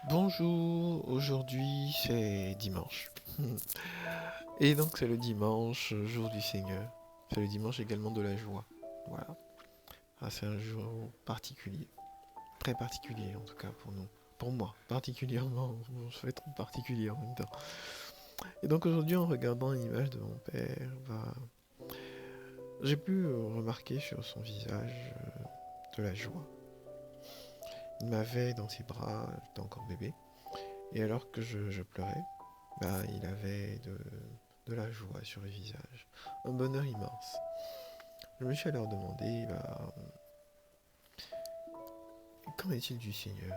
Bonjour, aujourd'hui c'est dimanche. Et donc c'est le dimanche, jour du Seigneur. C'est le dimanche également de la joie. Voilà. Ah, c'est un jour particulier. Très particulier en tout cas pour nous. Pour moi, particulièrement. Je vais être particulier en même temps. Et donc aujourd'hui en regardant l'image de mon père, j'ai pu remarquer sur son visage de la joie. Il m'avait dans ses bras, j'étais encore bébé. Et alors que je pleurais, il avait de la joie sur le visage, un bonheur immense. Je me suis alors demandé, qu'en est-il du Seigneur?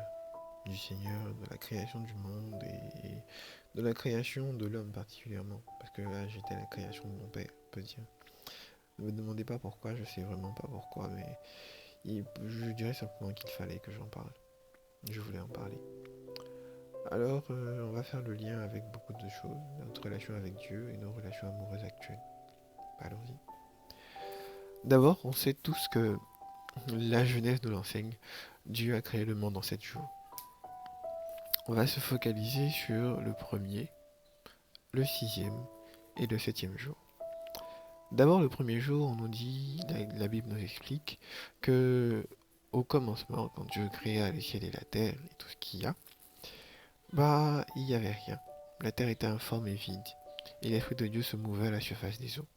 Du Seigneur, de la création du monde et de la création de l'homme particulièrement. Parce que là, j'étais la création de mon père, on peut dire. Ne me demandez pas pourquoi, je sais vraiment pas pourquoi, mais je dirais simplement qu'il fallait que j'en parle. Je voulais en parler. Alors, on va faire le lien avec beaucoup de choses, notre relation avec Dieu et nos relations amoureuses actuelles. Allons-y. D'abord, on sait tous que la Genèse nous l'enseigne. Dieu a créé le monde en 7 jours. On va se focaliser sur le premier, le sixième et le septième jour. D'abord, le premier jour, on nous dit, la Bible nous explique que au commencement, quand Dieu créa les ciels et la terre et tout ce qu'il y a, il n'y avait rien. La terre était informe et vide, et l'Esprit de Dieu se mouvait à la surface des eaux.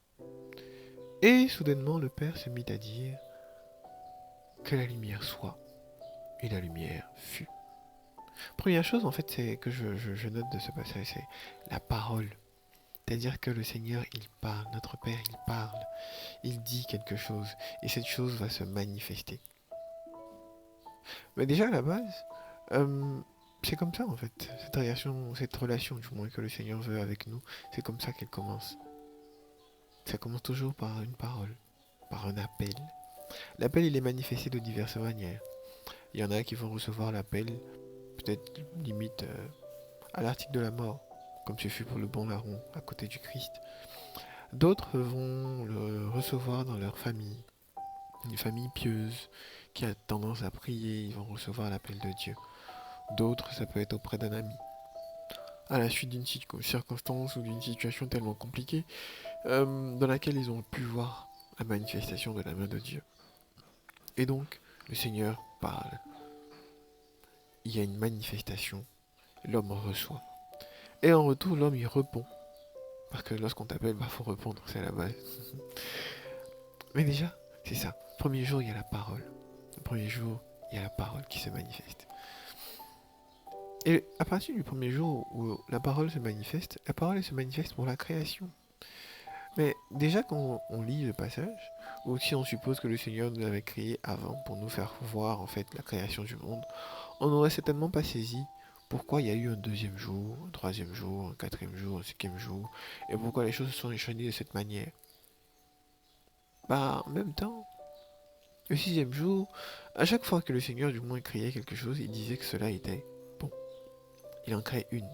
Et soudainement, le Père se mit à dire que la lumière soit, et la lumière fut. Première chose, en fait, c'est que je note de ce passage, c'est la parole. C'est-à-dire que le Seigneur, il parle, notre Père, il parle, il dit quelque chose, et cette chose va se manifester. Mais déjà, à la base, c'est comme ça, en fait, cette relation, du moins, que le Seigneur veut avec nous, c'est comme ça qu'elle commence. Ça commence toujours par une parole, par un appel. L'appel, il est manifesté de diverses manières. Il y en a qui vont recevoir l'appel, peut-être limite à l'article de la mort, comme ce fut pour le bon larron à côté du Christ. D'autres vont le recevoir dans leur famille, une famille pieuse qui a tendance à prier, ils vont recevoir l'appel de Dieu. D'autres, ça peut être auprès d'un ami, à la suite d'une circonstance ou d'une situation tellement compliquée dans laquelle ils ont pu voir la manifestation de la main de Dieu. Et donc, le Seigneur parle. Il y a une manifestation, l'homme reçoit. Et en retour, l'homme y répond. Parce que lorsqu'on t'appelle, faut répondre, c'est la base. Mais déjà, c'est ça. Premier jour, il y a la parole. Le premier jour, il y a la parole qui se manifeste. Et à partir du premier jour où la parole se manifeste, la parole elle se manifeste pour la création. Mais déjà quand on lit le passage, ou si on suppose que le Seigneur nous avait créé avant pour nous faire voir en fait la création du monde, on n'aurait certainement pas saisi pourquoi il y a eu un deuxième jour, un troisième jour, un quatrième jour, un cinquième jour, et pourquoi les choses se sont enchaînées de cette manière. En même temps, le sixième jour, à chaque fois que le Seigneur du moins créait quelque chose, il disait que cela était bon. Il en crée une.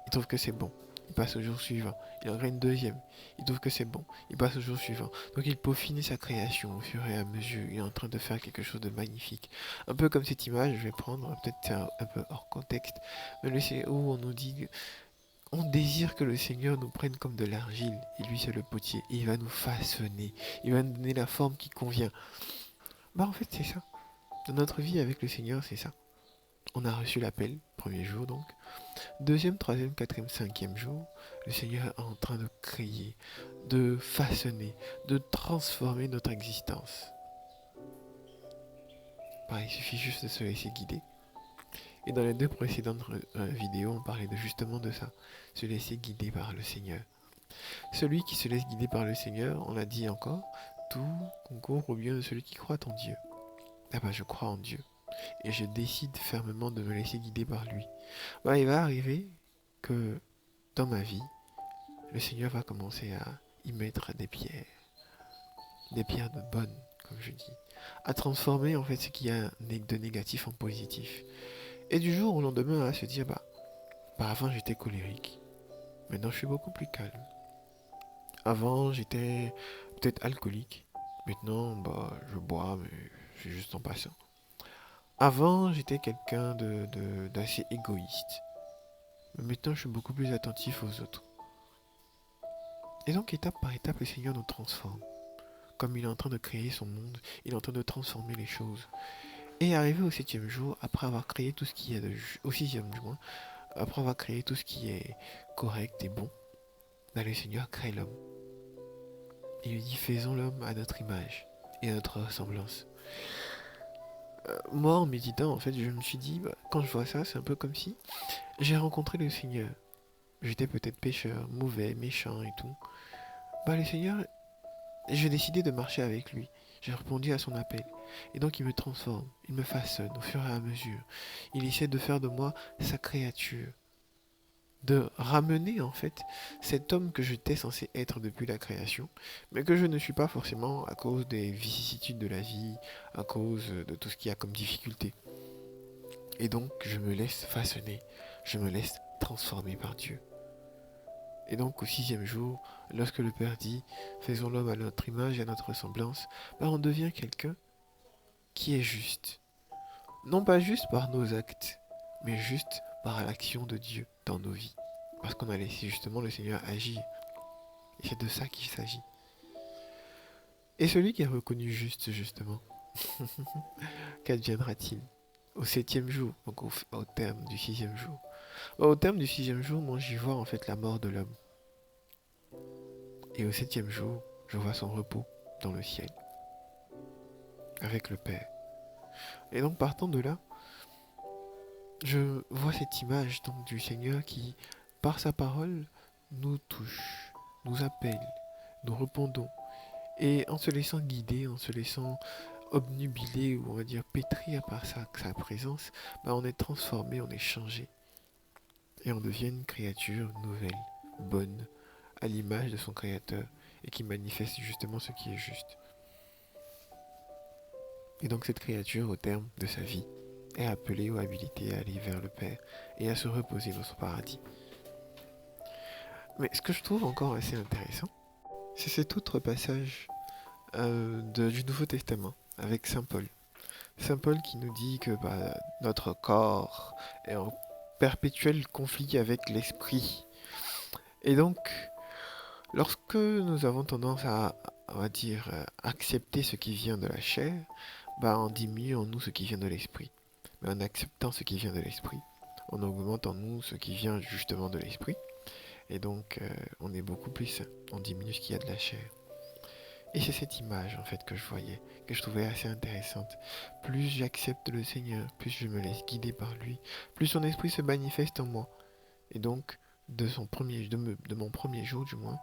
Il trouve que c'est bon. Il passe au jour suivant. Il en crée une deuxième. Il trouve que c'est bon. Il passe au jour suivant. Donc il peaufine sa création au fur et à mesure. Il est en train de faire quelque chose de magnifique. Un peu comme cette image, je vais prendre, peut-être c'est un peu hors contexte, mais c'est où on nous dit on désire que le Seigneur nous prenne comme de l'argile, et lui c'est le potier, et il va nous façonner, il va nous donner la forme qui convient. En fait c'est ça. Dans notre vie avec le Seigneur, c'est ça. On a reçu l'appel, premier jour donc. Deuxième, troisième, quatrième, cinquième jour, le Seigneur est en train de créer, de façonner, de transformer notre existence. Il suffit juste de se laisser guider. Et dans les deux précédentes vidéos, on parlait justement de ça, se laisser guider par le Seigneur. Celui qui se laisse guider par le Seigneur, on l'a dit encore, tout concourt au bien de celui qui croit en Dieu. Je crois en Dieu. Et je décide fermement de me laisser guider par lui. Il va arriver que dans ma vie, le Seigneur va commencer à y mettre des pierres de bonnes, comme je dis, à transformer en fait ce qu'il y a de négatif en positif. Et du jour au lendemain, à se dire, avant j'étais colérique, maintenant je suis beaucoup plus calme. Avant j'étais peut-être alcoolique, maintenant je bois, mais c'est juste en passant. Avant, j'étais quelqu'un d'assez égoïste. Mais maintenant, je suis beaucoup plus attentif aux autres. Et donc, étape par étape, le Seigneur nous transforme. Comme il est en train de créer son monde, il est en train de transformer les choses. Et arrivé au septième jour, après avoir créé tout ce qui est au sixième jour, après avoir créé tout ce qui est correct et bon, le Seigneur crée l'homme. Il lui dit, faisons l'homme à notre image et à notre ressemblance. Moi, en méditant, en fait, je me suis dit, quand je vois ça, c'est un peu comme si j'ai rencontré le Seigneur. J'étais peut-être pécheur, mauvais, méchant et tout. Le Seigneur, j'ai décidé de marcher avec lui. J'ai répondu à son appel. Et donc il me transforme, il me façonne au fur et à mesure. Il essaie de faire de moi sa créature. De ramener en fait cet homme que j'étais censé être depuis la création, mais que je ne suis pas forcément à cause des vicissitudes de la vie, à cause de tout ce qu'il y a comme difficulté. Et donc je me laisse façonner, je me laisse transformer par Dieu. Et donc au sixième jour, lorsque le Père dit « Faisons l'homme à notre image et à notre ressemblance », on devient quelqu'un qui est juste. Non pas juste par nos actes, mais juste par l'action de Dieu dans nos vies. Parce qu'on a laissé justement le Seigneur agir. Et c'est de ça qu'il s'agit. Et celui qui est reconnu juste, justement, qu'adviendra-t-il au septième jour, donc au terme du sixième jour? Au terme du sixième jour, moi j'y vois en fait la mort de l'homme. Et au septième jour, je vois son repos dans le ciel, avec le Père. Et donc partant de là, je vois cette image donc du Seigneur qui, par sa parole, nous touche, nous appelle, nous répondons. Et en se laissant guider, en se laissant obnubiler ou on va dire pétrir par sa présence, on est transformé, on est changé. Et on devient une créature nouvelle, bonne, à l'image de son Créateur et qui manifeste justement ce qui est juste. Et donc cette créature, au terme de sa vie, est appelée ou habilitée à aller vers le Père et à se reposer dans son paradis. Mais ce que je trouve encore assez intéressant, c'est cet autre passage du Nouveau Testament avec Saint Paul. Saint Paul qui nous dit que notre corps est en perpétuel conflit avec l'esprit. Et donc, lorsque nous avons tendance à, on va dire, accepter ce qui vient de la chair, on diminue en nous ce qui vient de l'esprit. Mais en acceptant ce qui vient de l'esprit, on augmente en nous ce qui vient justement de l'esprit. Et donc, on est beaucoup plus sain. On diminue ce qu'il y a de la chair. Et c'est cette image, en fait, que je voyais, que je trouvais assez intéressante. Plus j'accepte le Seigneur, plus je me laisse guider par lui, plus son esprit se manifeste en moi. Et donc, de mon premier jour, du moins,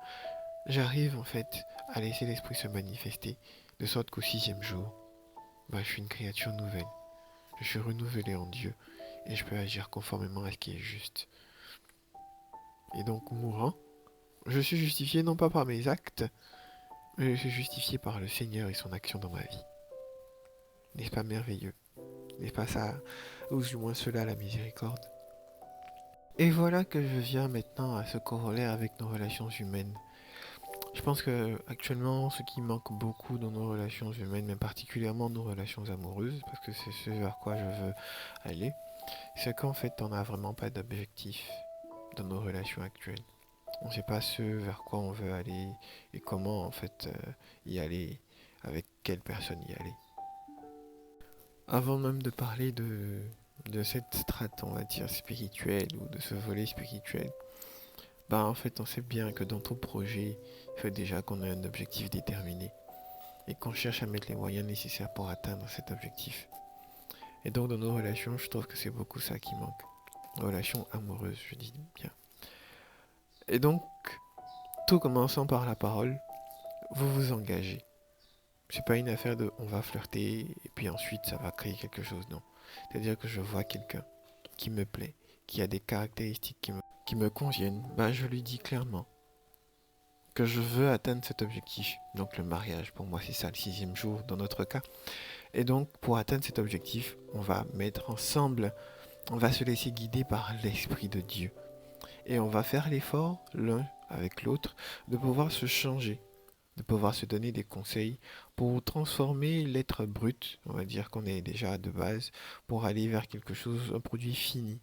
j'arrive, en fait, à laisser l'esprit se manifester, de sorte qu'au sixième jour, je suis une créature nouvelle. Je suis renouvelé en Dieu, et je peux agir conformément à ce qui est juste. Et donc, mourant, je suis justifié non pas par mes actes, mais je suis justifié par le Seigneur et son action dans ma vie. N'est-ce pas merveilleux? N'est-ce pas ça, ou du moins cela, la miséricorde? Et voilà que je viens maintenant à ce corollaire avec nos relations humaines. Je pense que actuellement, ce qui manque beaucoup dans nos relations humaines, mais particulièrement nos relations amoureuses, parce que c'est ce vers quoi je veux aller, c'est qu'en fait, on n'a vraiment pas d'objectif dans nos relations actuelles. On ne sait pas ce vers quoi on veut aller et comment en fait y aller, avec quelle personne y aller. Avant même de parler de cette strate, on va dire, spirituelle ou de ce volet spirituel, en fait, on sait bien que dans tout projet, il faut déjà qu'on ait un objectif déterminé et qu'on cherche à mettre les moyens nécessaires pour atteindre cet objectif. Et donc, dans nos relations, je trouve que c'est beaucoup ça qui manque. Relations amoureuses, je dis bien. Et donc, tout commençant par la parole, vous vous engagez. C'est pas une affaire de on va flirter et puis ensuite ça va créer quelque chose, non. C'est-à-dire que je vois quelqu'un qui me plaît, qui a des caractéristiques qui me conviennent, je lui dis clairement que je veux atteindre cet objectif. Donc le mariage, pour moi c'est ça, le sixième jour dans notre cas. Et donc pour atteindre cet objectif, on va mettre ensemble, on va se laisser guider par l'Esprit de Dieu. Et on va faire l'effort, l'un avec l'autre, de pouvoir se changer, de pouvoir se donner des conseils pour transformer l'être brut, on va dire qu'on est déjà de base, pour aller vers quelque chose, un produit fini,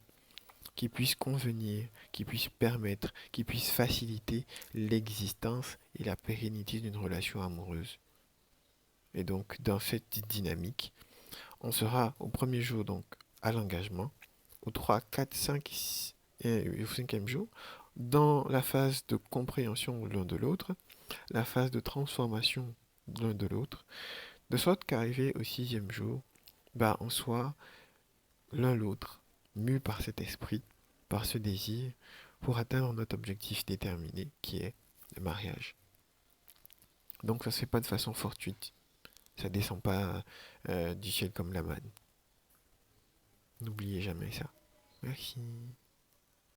qui puisse convenir, qui puisse permettre, qui puisse faciliter l'existence et la pérennité d'une relation amoureuse. Et donc, dans cette dynamique, on sera au premier jour donc à l'engagement, au 3, 4, 5 et au cinquième jour, dans la phase de compréhension l'un de l'autre, la phase de transformation l'un de l'autre, de sorte qu'arrivé au sixième jour, bah, on soit l'un l'autre, mus par cet esprit, par ce désir, pour atteindre notre objectif déterminé qui est le mariage. Donc ça se fait pas de façon fortuite, ça descend pas du ciel comme la manne. N'oubliez jamais ça. Merci.